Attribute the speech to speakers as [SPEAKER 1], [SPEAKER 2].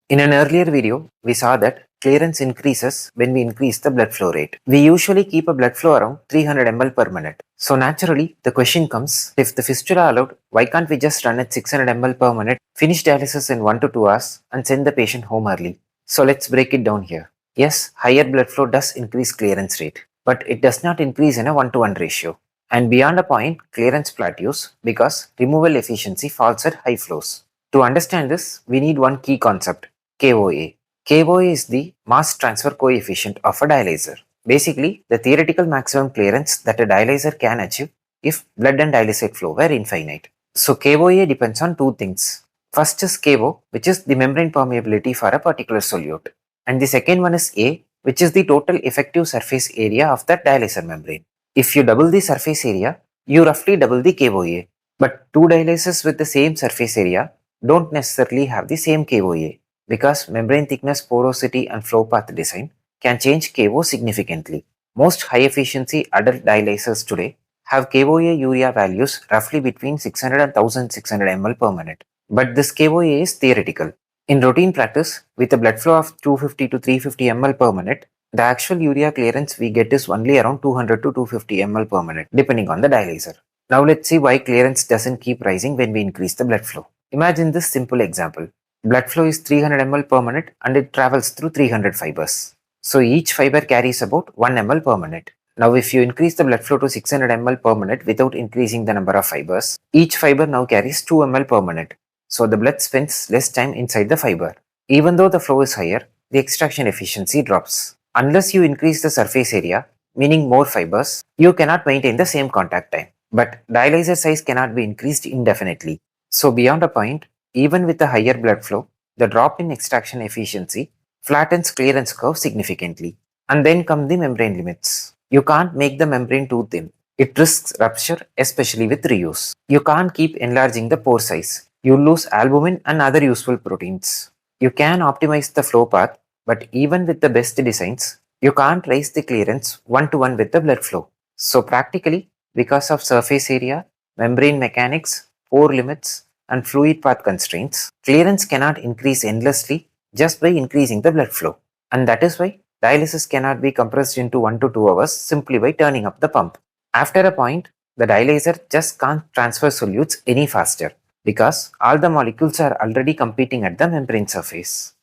[SPEAKER 1] In an earlier video, we saw that clearance increases when we increase the blood flow rate. We usually keep a blood flow around 300 ml per minute. So naturally, the question comes, if the fistula allowed, why can't we just run at 600 ml per minute, finish dialysis in 1 to 2 hours and send the patient home early? So let's break it down here. Yes, higher blood flow does increase clearance rate, but it does not increase in a 1-to-1 ratio. And beyond a point, clearance plateaus because removal efficiency falls at high flows. To understand this, we need one key concept, KOA. KOA is the mass transfer coefficient of a dialyzer. Basically, the theoretical maximum clearance that a dialyzer can achieve if blood and dialysate flow were infinite. So KOA depends on two things. First is KO, which is the membrane permeability for a particular solute. And the second one is A, which is the total effective surface area of that dialyzer membrane. If you double the surface area, you roughly double the KOA. But two dialyzers with the same surface area don't necessarily have the same KOA because membrane thickness, porosity and flow path design can change KO significantly. Most high efficiency adult dialyzers today have KOA urea values roughly between 600 and 1600 ml per minute. But this KOA is theoretical. In routine practice, with a blood flow of 250 to 350 ml per minute, the actual urea clearance we get is only around 200 to 250 ml per minute, depending on the dialyzer. Now let's see why clearance doesn't keep rising when we increase the blood flow. Imagine this simple example. Blood flow is 300 ml per minute and it travels through 300 fibers. So each fiber carries about 1 ml per minute. Now if you increase the blood flow to 600 ml per minute without increasing the number of fibers, each fiber now carries 2 ml per minute. So the blood spends less time inside the fiber. Even though the flow is higher, the extraction efficiency drops. Unless you increase the surface area, meaning more fibers, you cannot maintain the same contact time. But dialyzer size cannot be increased indefinitely. So beyond a point, even with a higher blood flow, the drop in extraction efficiency flattens clearance curve significantly. And then come the membrane limits. You can't make the membrane too thin. It risks rupture, especially with reuse. You can't keep enlarging the pore size. You lose albumin and other useful proteins. You can optimize the flow path, but even with the best designs, you can't raise the clearance 1-to-1 with the blood flow. So practically, because of surface area, membrane mechanics, pore limits, and fluid path constraints, clearance cannot increase endlessly just by increasing the blood flow. And that is why dialysis cannot be compressed into 1 to 2 hours simply by turning up the pump. After a point, the dialyzer just can't transfer solutes any faster because all the molecules are already competing at the membrane surface.